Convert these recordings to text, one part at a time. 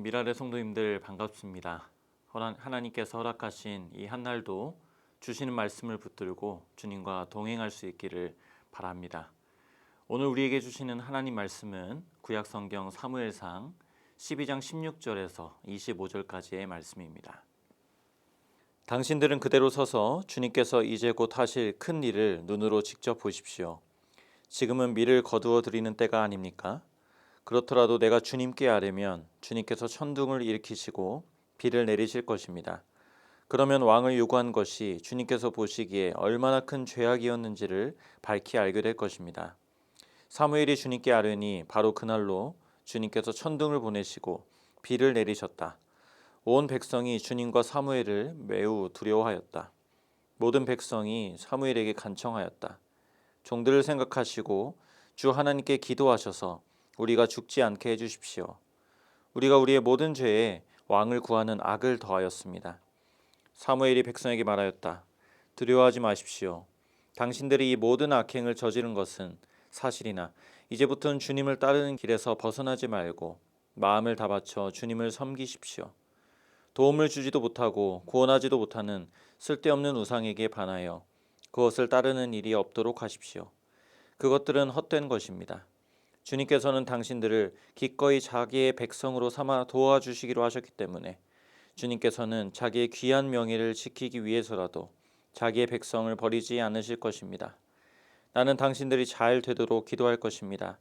미라의 성도님들 반갑습니다. 하나님께서 허락하신 이 한날도 주시는 말씀을 붙들고 주님과 동행할 수 있기를 바랍니다. 오늘 우리에게 주시는 하나님 말씀은 구약성경 사무엘상 12장 16절에서 25절까지의 말씀입니다. 당신들은 그대로 서서 주님께서 이제 곧 하실 큰 일을 눈으로 직접 보십시오. 지금은 밀을 거두어 드리는 때가 아닙니까? 그렇더라도 내가 주님께 아뢰면 주님께서 천둥을 일으키시고 비를 내리실 것입니다. 그러면 왕을 요구한 것이 주님께서 보시기에 얼마나 큰 죄악이었는지를 밝히 알게 될 것입니다. 사무엘이 주님께 아뢰니 바로 그날로 주님께서 천둥을 보내시고 비를 내리셨다. 온 백성이 주님과 사무엘을 매우 두려워하였다. 모든 백성이 사무엘에게 간청하였다. 종들을 생각하시고 주 하나님께 기도하셔서 우리가 죽지 않게 해주십시오. 우리가 우리의 모든 죄에 왕을 구하는 악을 더하였습니다. 사무엘이 백성에게 말하였다. 두려워하지 마십시오. 당신들이 이 모든 악행을 저지른 것은 사실이나 이제부터는 주님을 따르는 길에서 벗어나지 말고 마음을 다 바쳐 주님을 섬기십시오. 도움을 주지도 못하고 구원하지도 못하는 쓸데없는 우상에게 반하여 그것을 따르는 일이 없도록 하십시오. 그것들은 헛된 것입니다. 주님께서는 당신들을 기꺼이 자기의 백성으로 삼아 도와주시기로 하셨기 때문에 주님께서는 자기의 귀한 명예를 지키기 위해서라도 자기의 백성을 버리지 않으실 것입니다. 나는 당신들이 잘 되도록 기도할 것입니다.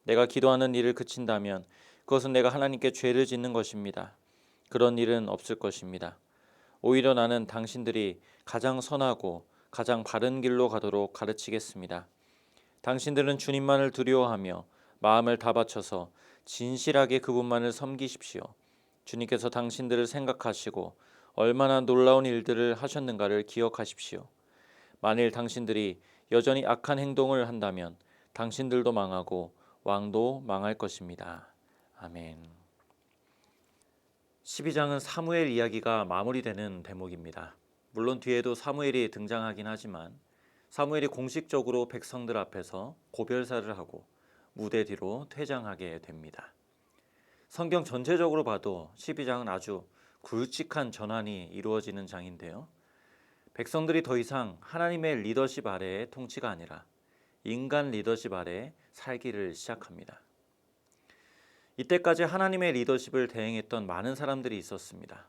내가 기도하는 일을 그친다면 그것은 내가 하나님께 죄를 짓는 것입니다. 그런 일은 없을 것입니다. 오히려 나는 당신들이 가장 선하고 가장 바른 길로 가도록 가르치겠습니다. 당신들은 주님만을 두려워하며 마음을 다 바쳐서 진실하게 그분만을 섬기십시오. 주님께서 당신들을 생각하시고 얼마나 놀라운 일들을 하셨는가를 기억하십시오. 만일 당신들이 여전히 악한 행동을 한다면 당신들도 망하고 왕도 망할 것입니다. 아멘. 12장은 사무엘 이야기가 마무리되는 대목입니다. 물론 뒤에도 사무엘이 등장하긴 하지만 사무엘이 공식적으로 백성들 앞에서 고별사를 하고 무대 뒤로 퇴장하게 됩니다. 성경 전체적으로 봐도 12장은 아주 굵직한 전환이 이루어지는 장인데요. 백성들이 더 이상 하나님의 리더십 아래의 통치가 아니라 인간 리더십 아래 살기를 시작합니다. 이때까지 하나님의 리더십을 대행했던 많은 사람들이 있었습니다.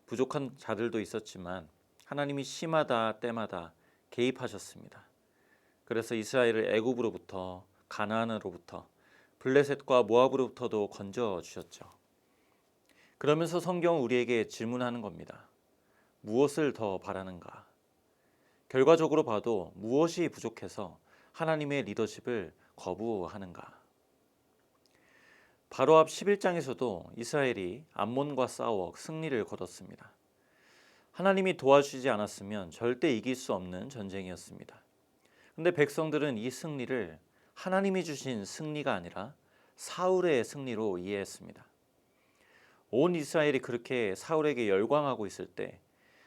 부족한 자들도 있었지만 하나님이 시마다 때마다 개입하셨습니다. 그래서 이스라엘을 애굽으로부터 가나안으로부터 블레셋과 모압으로부터도 건져 주셨죠. 그러면서 성경은 우리에게 질문하는 겁니다. 무엇을 더 바라는가? 결과적으로 봐도 무엇이 부족해서 하나님의 리더십을 거부하는가? 바로 앞 11장에서도 이스라엘이 암몬과 싸워 승리를 거뒀습니다. 하나님이 도와주지 않았으면 절대 이길 수 없는 전쟁이었습니다. 그런데 백성들은 이 승리를 하나님이 주신 승리가 아니라 사울의 승리로 이해했습니다. 온 이스라엘이 그렇게 사울에게 열광하고 있을 때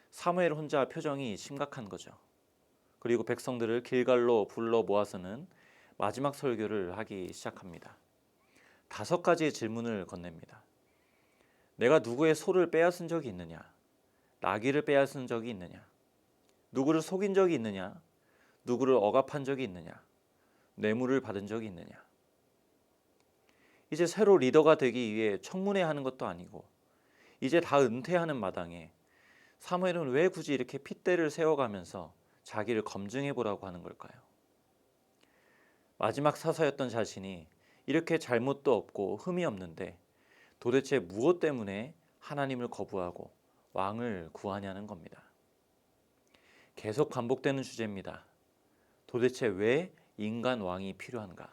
사무엘 혼자 표정이 심각한 거죠. 그리고 백성들을 길갈로 불러 모아서는 마지막 설교를 하기 시작합니다. 5가지의 질문을 건넵니다. 내가 누구의 소를 빼앗은 적이 있느냐? 나귀를 빼앗은 적이 있느냐? 누구를 속인 적이 있느냐? 누구를 억압한 적이 있느냐? 뇌물을 받은 적이 있느냐? 이제 새로 리더가 되기 위해 청문회하는 것도 아니고 이제 다 은퇴하는 마당에 사무엘은 왜 굳이 이렇게 핏대를 세워가면서 자기를 검증해 보라고 하는 걸까요? 마지막 사사였던 자신이 이렇게 잘못도 없고 흠이 없는데 도대체 무엇 때문에 하나님을 거부하고 왕을 구하냐는 겁니다. 계속 반복되는 주제입니다. 도대체 왜 인간 왕이 필요한가?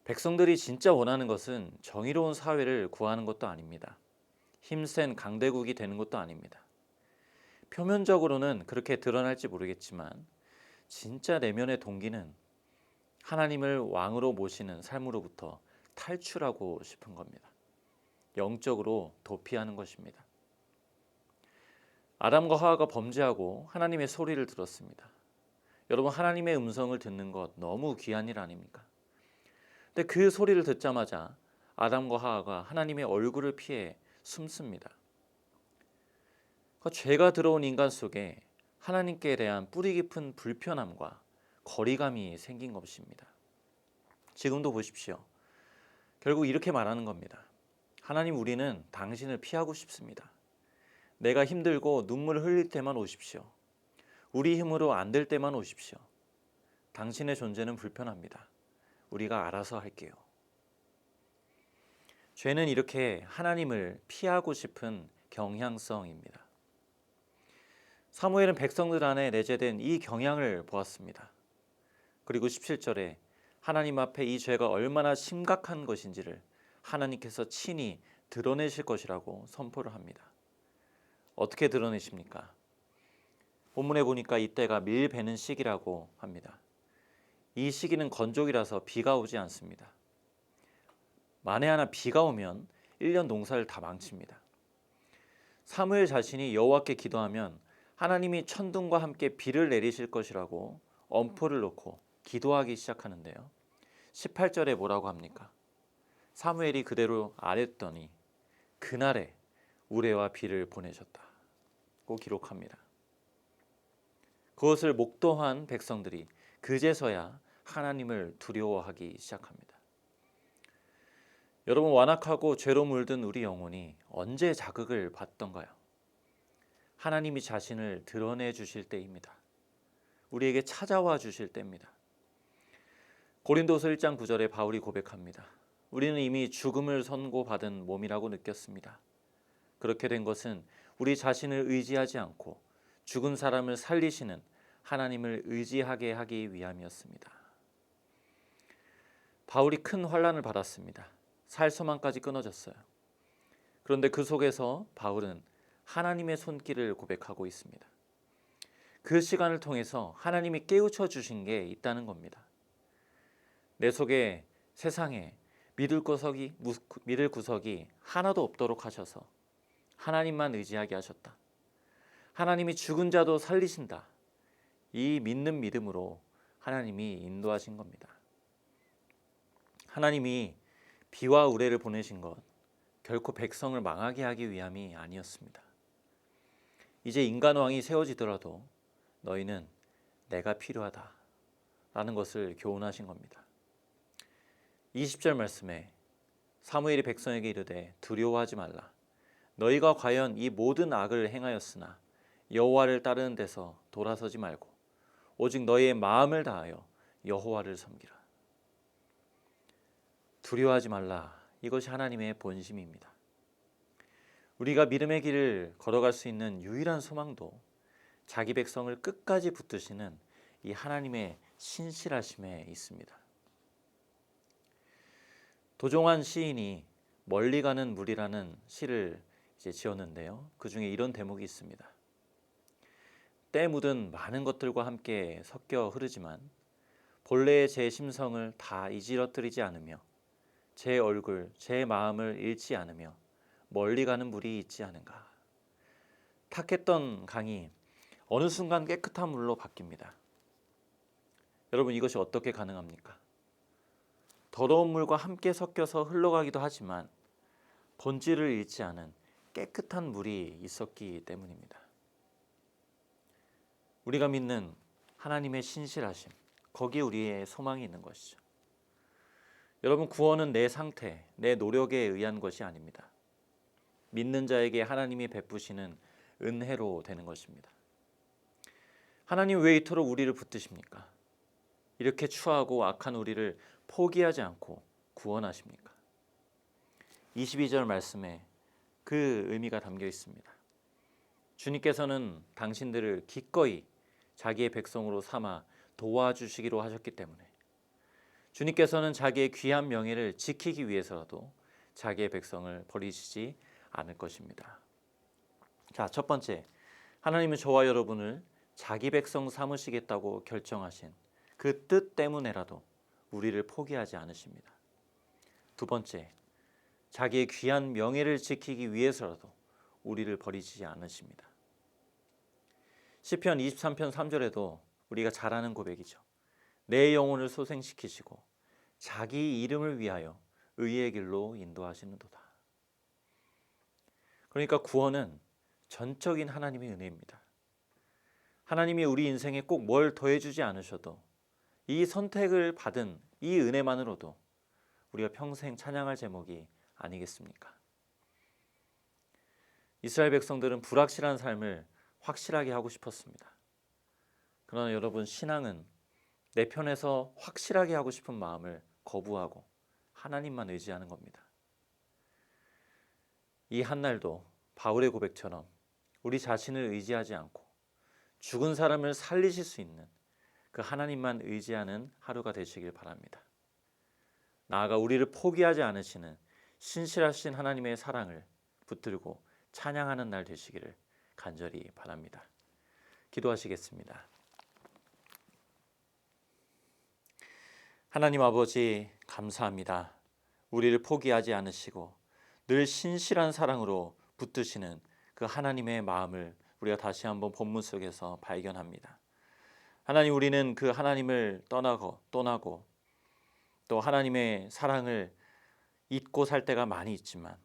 백성들이 진짜 원하는 것은 정의로운 사회를 구하는 것도 아닙니다. 힘센 강대국이 되는 것도 아닙니다. 표면적으로는 그렇게 드러날지 모르겠지만 진짜 내면의 동기는 하나님을 왕으로 모시는 삶으로부터 탈출하고 싶은 겁니다. 영적으로 도피하는 것입니다. 아담과 하와가 범죄하고 하나님의 소리를 들었습니다. 여러분, 하나님의 음성을 듣는 것 너무 귀한 일 아닙니까? 근데 그 소리를 듣자마자 아담과 하와가 하나님의 얼굴을 피해 숨습니다. 죄가 들어온 인간 속에 하나님께 대한 뿌리 깊은 불편함과 거리감이 생긴 것입니다. 지금도 보십시오. 결국 이렇게 말하는 겁니다. 하나님, 우리는 당신을 피하고 싶습니다. 내가 힘들고 눈물을 흘릴 때만 오십시오. 우리 힘으로 안 될 때만 오십시오. 당신의 존재는 불편합니다. 우리가 알아서 할게요. 죄는 이렇게 하나님을 피하고 싶은 경향성입니다. 사무엘은 백성들 안에 내재된 이 경향을 보았습니다. 그리고 17절에 하나님 앞에 이 죄가 얼마나 심각한 것인지를 하나님께서 친히 드러내실 것이라고 선포를 합니다. 어떻게 드러내십니까? 본문에 보니까 이때가 밀 베는 시기라고 합니다. 이 시기는 건조기라서 비가 오지 않습니다. 만에 하나 비가 오면 1년 농사를 다 망칩니다. 사무엘 자신이 여호와께 기도하면 하나님이 천둥과 함께 비를 내리실 것이라고 엄포를 놓고 기도하기 시작하는데요. 18절에 뭐라고 합니까? 사무엘이 그대로 아뢰더니 그날에 우레와 비를 보내셨다고 기록합니다. 그것을 목도한 백성들이 그제서야 하나님을 두려워하기 시작합니다. 여러분, 완악하고 죄로 물든 우리 영혼이 언제 자극을 받던가요? 하나님이 자신을 드러내 주실 때입니다. 우리에게 찾아와 주실 때입니다. 고린도서 1장 9절에 바울이 고백합니다. 우리는 이미 죽음을 선고받은 몸이라고 느꼈습니다. 그렇게 된 것은 우리 자신을 의지하지 않고 죽은 사람을 살리시는 하나님을 의지하게 하기 위함이었습니다. 바울이 큰 환난을 받았습니다. 살 소망까지 끊어졌어요. 그런데 그 속에서 바울은 하나님의 손길을 고백하고 있습니다. 그 시간을 통해서 하나님이 깨우쳐 주신 게 있다는 겁니다. 내 속에 세상에 믿을 구석이 하나도 없도록 하셔서 하나님만 의지하게 하셨다. 하나님이 죽은 자도 살리신다. 이 믿는 믿음으로 하나님이 인도하신 겁니다. 하나님이 비와 우레를 보내신 것 결코 백성을 망하게 하기 위함이 아니었습니다. 이제 인간왕이 세워지더라도 너희는 내가 필요하다 라는 것을 교훈하신 겁니다. 20절 말씀에 사무엘이 백성에게 이르되 두려워하지 말라. 너희가 과연 이 모든 악을 행하였으나 여호와를 따르는 데서 돌아서지 말고 오직 너희의 마음을 다하여 여호와를 섬기라. 두려워하지 말라. 이것이 하나님의 본심입니다. 우리가 믿음의 길을 걸어갈 수 있는 유일한 소망도 자기 백성을 끝까지 붙드시는 이 하나님의 신실하심에 있습니다. 도종환 시인이 멀리 가는 물이라는 시를 지었는데요. 그 중에 이런 대목이 있습니다. 때 묻은 많은 것들과 함께 섞여 흐르지만 본래의 제 심성을 다 이지러뜨리지 않으며 제 얼굴, 제 마음을 잃지 않으며 멀리 가는 물이 있지 않은가. 탁했던 강이 어느 순간 깨끗한 물로 바뀝니다. 여러분, 이것이 어떻게 가능합니까? 더러운 물과 함께 섞여서 흘러가기도 하지만 본질을 잃지 않은 깨끗한 물이 있었기 때문입니다. 우리가 믿는 하나님의 신실하심, 거기에 우리의 소망이 있는 것이죠. 여러분, 구원은 내 상태, 내 노력에 의한 것이 아닙니다. 믿는 자에게 하나님이 베푸시는 은혜로 되는 것입니다. 하나님 왜 이토록 우리를 붙드십니까? 이렇게 추하고 악한 우리를 포기하지 않고 구원하십니까? 22절 말씀에 그 의미가 담겨 있습니다. 주님께서는 당신들을 기꺼이 자기의 백성으로 삼아 도와주시기로 하셨기 때문에 주님께서는 자기의 귀한 명예를 지키기 위해서라도 자기의 백성을 버리시지 않을 것입니다. 자, 첫 번째, 하나님은 저와 여러분을 자기 백성 삼으시겠다고 결정하신 그 뜻 때문에라도 우리를 포기하지 않으십니다. 두 번째, 자기의 귀한 명예를 지키기 위해서라도 우리를 버리지 않으십니다. 시편 23편 3절에도 우리가 잘 아는 고백이죠. 내 영혼을 소생시키시고 자기 이름을 위하여 의의 길로 인도하시는도다. 그러니까 구원은 전적인 하나님의 은혜입니다. 하나님이 우리 인생에 꼭 뭘 더해주지 않으셔도 이 선택을 받은 이 은혜만으로도 우리가 평생 찬양할 제목이 아니겠습니까? 이스라엘 백성들은 불확실한 삶을 확실하게 하고 싶었습니다. 그러나 여러분, 신앙은 내 편에서 확실하게 하고 싶은 마음을 거부하고 하나님만 의지하는 겁니다. 이 한날도 바울의 고백처럼 우리 자신을 의지하지 않고 죽은 사람을 살리실 수 있는 그 하나님만 의지하는 하루가 되시길 바랍니다. 나아가 우리를 포기하지 않으시는 신실하신 하나님의 사랑을 붙들고 찬양하는 날 되시기를 간절히 바랍니다. 기도하시겠습니다. 하나님 아버지, 감사합니다. 우리를 포기하지 않으시고 늘 신실한 사랑으로 붙드시는 그 하나님의 마음을 우리가 다시 한번 본문 속에서 발견합니다. 하나님, 우리는 그 하나님을 떠나고 또 하나님의 사랑을 잊고 살 때가 많이 있지만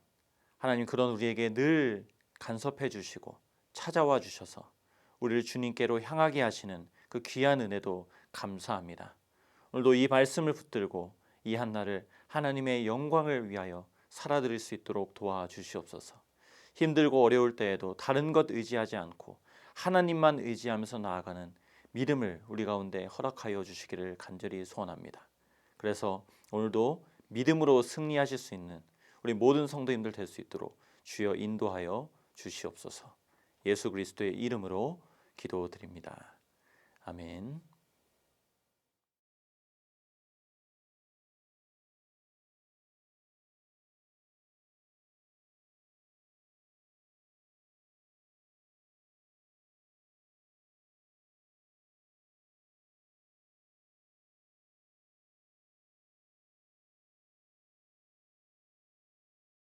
하나님, 그런 우리에게 늘 간섭해 주시고 찾아와 주셔서 우리를 주님께로 향하게 하시는 그 귀한 은혜도 감사합니다. 오늘도 이 말씀을 붙들고 이 한날을 하나님의 영광을 위하여 살아드릴 수 있도록 도와주시옵소서. 힘들고 어려울 때에도 다른 것 의지하지 않고 하나님만 의지하면서 나아가는 믿음을 우리 가운데 허락하여 주시기를 간절히 소원합니다. 그래서 오늘도 믿음으로 승리하실 수 있는 우리 모든 성도님들 될 수 있도록 주여 인도하여 주시옵소서. 예수 그리스도의 이름으로 기도드립니다. 아멘.